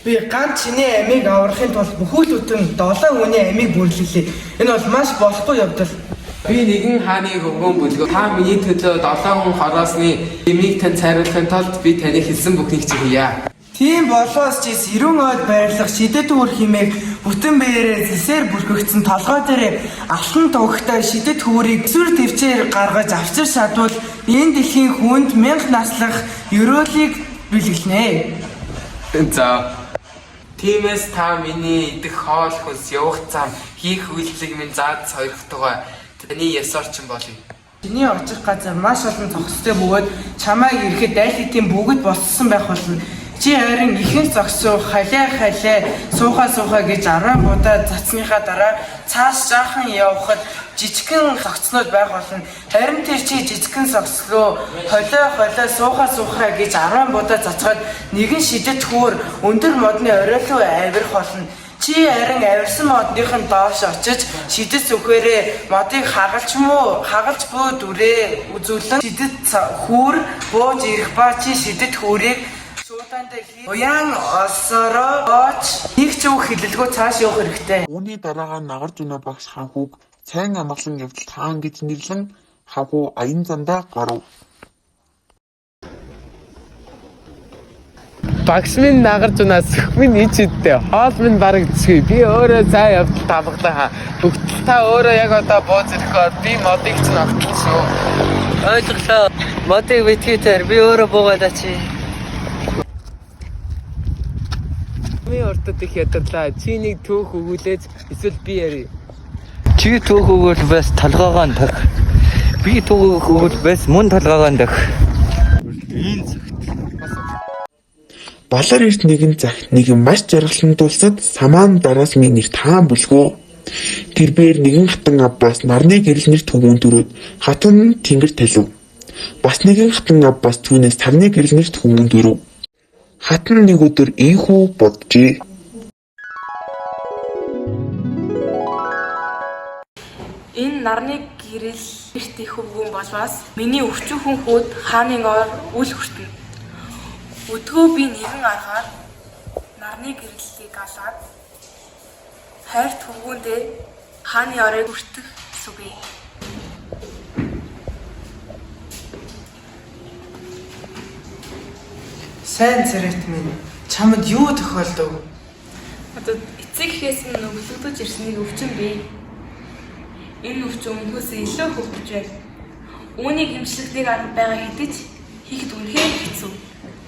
Би ганц чиний амийг аврахын тулд бүхүүлдэн 7 хүний амийг бүрлэлээ. Энэ бол маш болохгүй явдал. Би нэгэн хааны хөвгөн бүлгөө. Та миний төлөө 7 хүн хороосны эмийг тань цайруулахын тулд би таныг хэлсэн бүхнийг чи хийе. Тийм болоос чи сэрүүн ойд байрлах шидэт үр химээг бүтэн биеэрээ зэлсээр бүрхэгдсэн толгой дээр алтан тугтай шидэт хүүрийг сүр төвчээр гаргаж авчир шадвал энэ дэлхийн хүнд 1000 наслах ерөөлийг бэлгэлнэ. За. Тиймээс та миний идэх хоол хүнс явах зам хийх үйлдэлийг минь заад сойрхтойгоо таны ясорчин болъё. Чиний очих газар маш олон зогстой бөгөөд чамайг ирэхэд дайлтын бүгд боссон байх болно. Чи харин ихэнх зогсоо халиа сууха гэж 10 удаа цацсныхаа дараа цааш жаахан явхад жижигхэн зогцнууд байх болно. Харин тэр чи жижигхэн зогслоо холио сууха гэж 10 удаа цацгаад нэгэн шидэт хөр өндөр модны оройлоо авирах болно. Чи харин авирсан модныхын доош очиж шидэт зүгээрээ модыг хагалж бөө дүрээ үзүүлэн шидэт хөр бууж ирэх ба чи шидэт хөрийг уян осороо оч нэг ч үг хэлэлгүй цааш явах хэрэгтэй. Үүний дараа Нагарж өнөө багш ханхуг цайн амгалан явдалт хаан гэж нэрлэн хавхуу аян зандаа гарав. Багш минь Нагарж унаас минь ичэдтэй. Хоол минь бараг зэсгүй. Би өөрөө цай явдал тавглаа. Бүгд та өөрөө яг одоо бууз ирэхгүй би модыг ч ногтлон шүү. Ойлголоо. Модыг битгийээр би өөрөө буугаад чи. Би уртад их ядарлаа. Чи нэг төөх өгүүлээж эсвэл би яри. Чи төөх өгвөл бас толгоогоо тах. Би төөх өгвөл бас мөн толгоогоо тах. Энэ цагт. Балар эрт нэгэн захт нэгэн маш жаргалсан тулсад самаан дараас минь нэр таан бүлгөө. Тэрбээр нэгэн хатан авбаас нарны гэрэл нэр түгүүн төрөөд хатан тэнгэр талив. Бас нэгэн хатан авбаас түүнээс сарны гэрэл нэр түгүүн төрөв. Хатан нэг өдөр ийхүү боджээ. Энэ нарны гэрэл эрт их өвгөн болвас миний өвчүүхэн хүүд хааны ор үл хүртэнэ. Өдгөө би нэгэн аргаар нарны гэрлэлийг алаад хайрт хөвгүүндээ хааны орыг хүртэх сүгэ. Сайн царайт минь чамд юу тохиолдов? Одоо эцэг ихээс минь өвлөгдөж ирснийг өвчин бий. Энэ өвчин өмнөөсөө илүү хөвдөж байна. Үүнийг хэмжлэхлийг арга байгаа хэдий ч хийхэд үнэхээр хэцүү.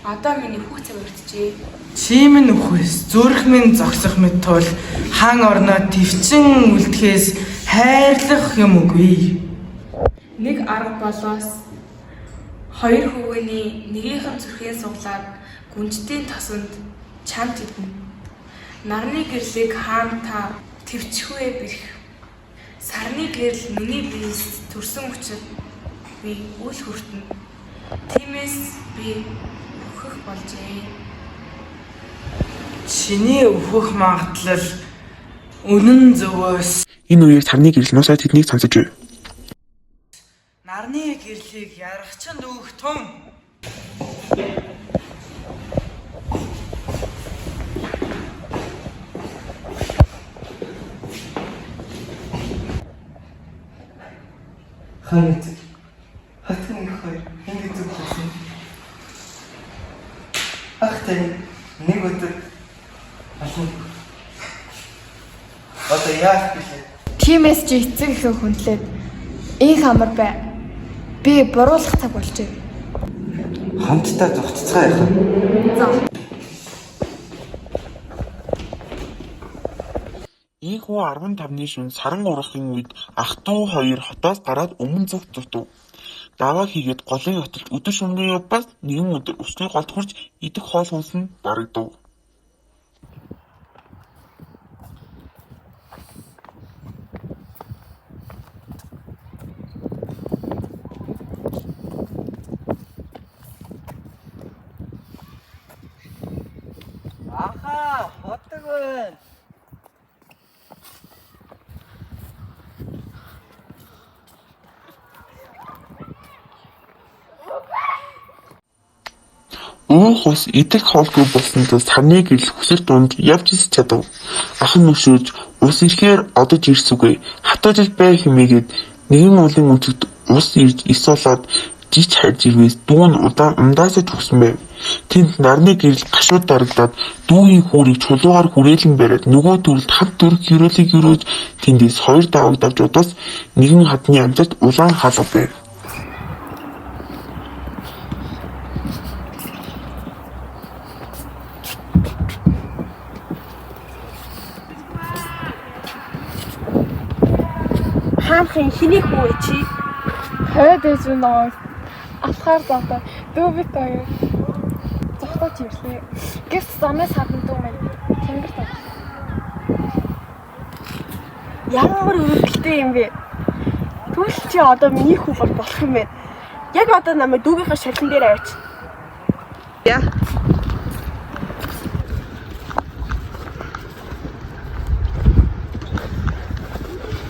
Одоо миний хүүх цаг өртжээ. Чи минь үхвэс зүрх минь зогсох мэт тул хаан орноо твчин үлдэхээс хайрлах юм үгүй. Нэг арга болоос хоёр хөвгөний нэгийнхэн зүрхийн суглаад гүнжтийн тосонд чамд идэнэ. Нарны гэрлийг хаан та твчихвэ бэрх. Сарны гэрэл миний биес төрсөн учраас би үл хүртэнэ. Тиймээс би өөхөх болжээ. Чиний өөхөх магадлал үнэн зөвөөс. Энэ үеэр сарны гэрэл нуусаа тэднийг сонсож байв. Нарны гэрлийг ярах чинь өөх тун. Хант хатны хоёр ингэж зүгсэн. Ахтай нэг өдөр алан. Одоо яах вэ? Тиймээс чи эцэг ихээ хүндлээд инх амар бай. Би буруулах цаг болжээ. Хамтдаа зогццгаа яах вэ? За. Ийхүү 15-ны шөнө саран ургахын үед ах トゥ хоёр хотоос гараад өмнө зүгт зутав. Даваа хийгээд голын хотод өдөр шөнөгийн явбас нэгэн өдөр өсний голд хурж идэх хоол хүнс нь барагдав. Аха, хотгоо. Уух ус идэх хоолгүй болсон тул сарны гэрэл хүсэр дунд явж ис чадав. Ах нь өшөөж ус ирэхээр одож ирсүгэ. Хатажж бай хэмээгээд нэгэн уулын өнцөгт ус ирж ис болоод жиж харж ирвээс дүүн ундаасаж өгсөн байв. Тэнд нарны гэрэл гашууд дарагдаад дүүгийн хүүрийг чулуугаар хүрээлэн бариад нөгөө төрөлд хамт төрөх хөрөөлийг өрөөж тэндээс 2 давагд авч удаас нэгэн хадны амжаад улаан хаалга байв. Хаанхын хэний хүү чи? Хойд ээж нөө алхаар зовдоо дүүбит аяа. Зогтооч ирлээ. Гэвч замаас хадна дүү минь тэнгэр тав. Ямар өрөвдөлтэй юм бэ? Түл чи одоо миний хүү болох юм бэ? Яг одоо намайг дүүгийнхаа шалхин дээр аваач. Яа.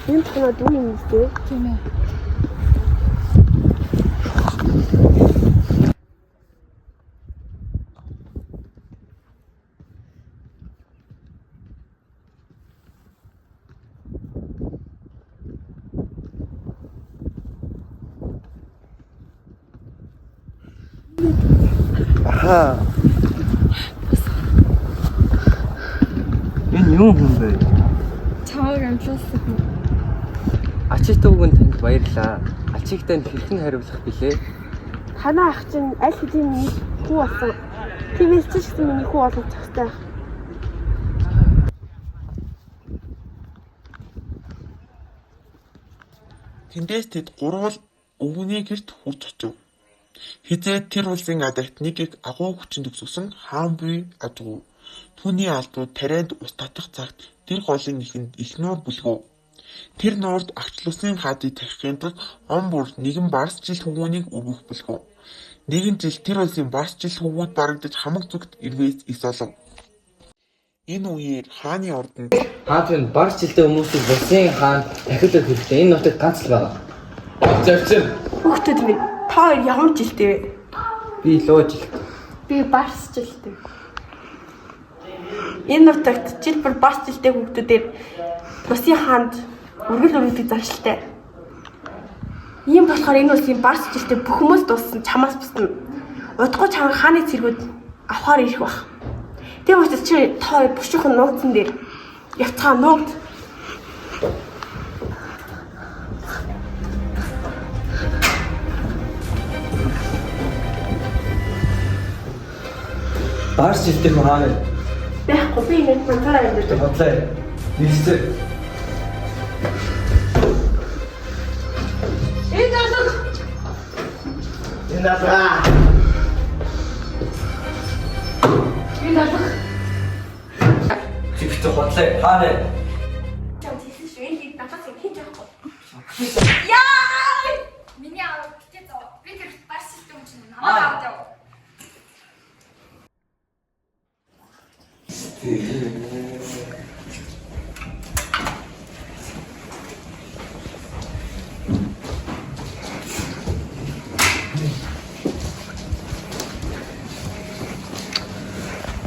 Энэ тохиолдолд дүү юм дээ. Тийм ээ. Аха. Энэ юу юм бэ? Чамайг амлуулсан. Ачи дүүгэн танд баярлаа. Ачиг танд хэрхэн хариулах билээ? Ханаа ах чинь аль хэдийн миний хүү болсон. Тиймээс ч гэсэн миний хүү болох цагтай. Тэндээс тэд гурвал өвгөний гэрт хурж очив. Хизээ тэр улсын адагт нэгийг агуу хүчин төгсгсөн хаан буй адгүй. Түүний алдууд тарианд ус татах цагт тэр голын ихэнд их нуур бүлгөө. Тэр нуурд агчлуулсан хаадыг тархихын тулд он бүр нэгэн барс жил хөвгүүнийг өгөх бүлгөө. Нэгэн жил тэр улсын барс жил хөвгүүд барагдаж хамаг зүгт ирвээс ис олов. Энэ үеэр хааны ордонд Хаан барс жилдээ хүмүүсийг булсын хаан дахиад хэрэгтэй. Энэ нутагт ганц л байгаа. Зөвчөн. Хүүхдүүд минь та хоёр ямар жилтэй вэ? Би луу жил. Би барс жилтэй. Энэ нутагт жил бүр бас жилтэй хүүхдүүдээр Тусын хаанд үргэл өргөдөг заншилтай. Ийм болохоор энэ улсын барс жилтэй бүх хүмүүс дууссан чамаас бусна. Удахгүй чамайг хааны цэргүүд авахаар ирэх бах. Тийм учраас чи та хоёр бушуухан нуугдсан дээр явцгаа нуугд. Барс жилтэй хаана? Байхгүй би ингэж бодсоо юм дээр. Бодлоо. Нийцээ. Энэ алга. Чигт бодлоо. Хаана? Чам тийсэн шүү. Энэ хэд надад хийж байхгүй. Яа! Миний аав гэдэг зов. Би тэр барс жилтэй юм чинь намайг аваад яв.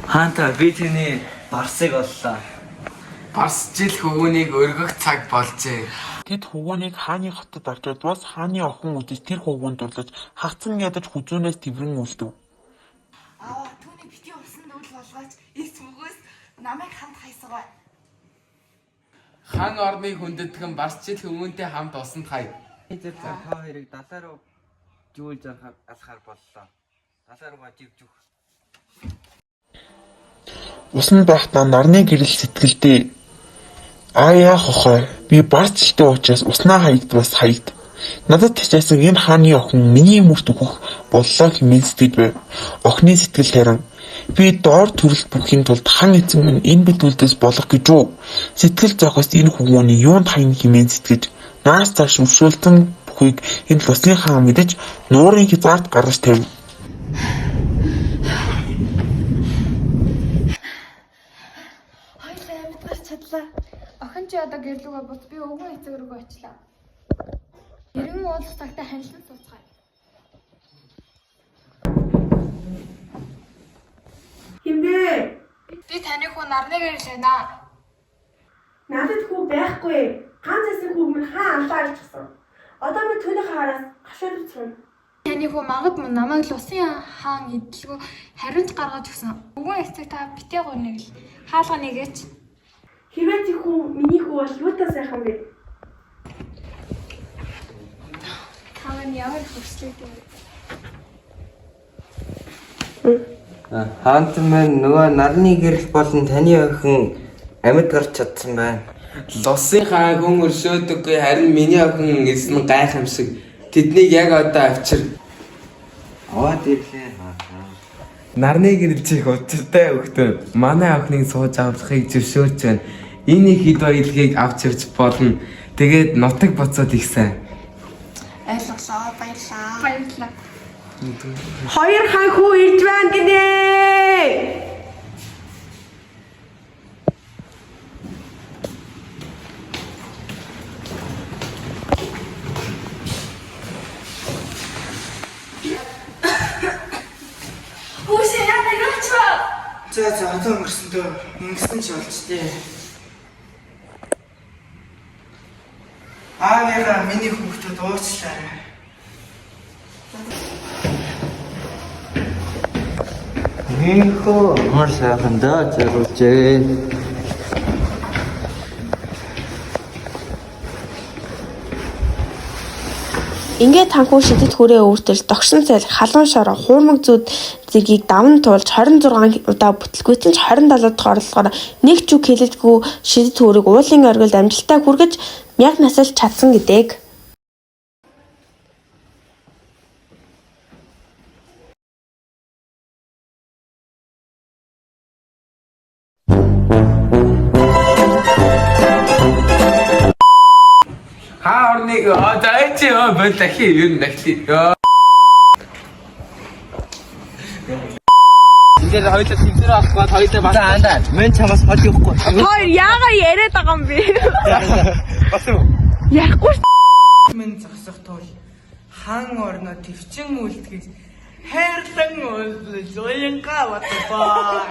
Хаанта би тэний барсыг оллоо. Барс жил хөвгүүнийг өргөх цаг болжээ. тэд хөвгүүнийг хааны хотод авчирд бас хааны охин үдэж тэр хөвгүүнд дурлаж хагцан ядаж хүзүүнээс тэврэн үлдэв. Аа түүний бити усан дүүл болгооч эс мөгөөс намайг хамт хайсгаа. Хаан орны хүндэтгэн барс жил хөвгүүнтэй хамт усанд хай. Тэр та хоёрыг далаа руу жуулж алхаар боллоо. Далаа руугаа живж өг. Усанд байхдаа нарны гэрэл сэтгэлдээ Аяа хохой би барс жилтэй учраас уснаа хаягд бас хаягд. Надад тачаасан энэ хааны охин миний мөрт өгөх боллоо хэмээн сэтгэж байв. Охины сэтгэл харин би доор төрөлт бүхийн тулд хан эзэн минь энэ битүүлдээс болох гэж үү. Сэтгэл зохиос энэ хөвгүүний юунд хаяна хэмээн сэтгэж наас цааш өвшүүлтэн бүхийг энэ лусны хаан мэдэж нуурын хязгаарт гаргаж тавив. Хоёлаа мэдгэж чадлаа. Охин чи одоо гэрлүүгээ бут би өвгөн эцэг рүү очлаа. Иргэн уулах цагтаа ханилан сууцгаая. нарны гэрэл байна. Надад хүү байхгүй. Ганц эсрэг хүүг минь хаа аллаа альчихсан. Одоо би түүний хаараас гашаад үцгэн. Таны хүү магад мөн намайг л усын хаан идэлгүй хариуц гаргаж өгсөн. Үгүй эцэг та битээ гоныг л хаалга нэгээч. Хивээ чи хүү миний хүү бол юутай сайхан бэ? Таван ямар хөслөйтэй. Хаант маань нөгөө нарны гэрэл болон таны охин амьд гарч чадсан байна. Лосынхаа хүн өршөөдөггүй харин миний охин эзэн гайхамшиг. Тэднийг яг одоо авчир. Аваад ирлээ. Нарны гэрэлжих учиртай өгтөн. Манай охиныг сууж аврахыг зөвшөөрч байна. Энэ их хэд баялагийг авч ирж болно. Тэгээд нутаг буцаад их сайн. Ойлголоо, баярлаа. Баярлалаа. Хоёр хай хүү ирж байна гинэ. Хүүшээ яа нэгч ба. За одоо өнгөрсөн дөө. Ингэсэн ч болж тээ. Аавыгаа миний хүүхдүүд уучлаарай. Нихо мар сайхан даа зэрүүлжээ. Ингээд танхуу шидэд хүрээ өөртөл догшин цайлах халуун шороо хуурмаг зүуд зэргийг даван туулж 26 удаа бүтлгүйтэн ч 27 дахь орлогоор нэг ч үг хэлэлгүй шидэд хүрэг уулын оргилд амжилттай хүргэж мяг насалж чадсан гэдэг. Хаа орныг зайчи бод дахи юу нэгти. Ингээд хоёулаа тэмцээр авахгүй хоёулаа бас Андаа мен чамаас хол явахгүй. Хоёр яага яриад байгаа юм бэ? бас уу. Ярихгүй ш. Минь зогсох тул хаан орноо төвчин үлдгээс хайрлан уянга батбаа.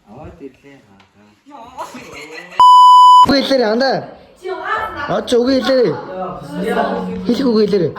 Аваад ирлээ. Үгүй хэлээрээ андаа. Аач үгүй хэлээрээ. Хэлэх үгүй хэлээрээ.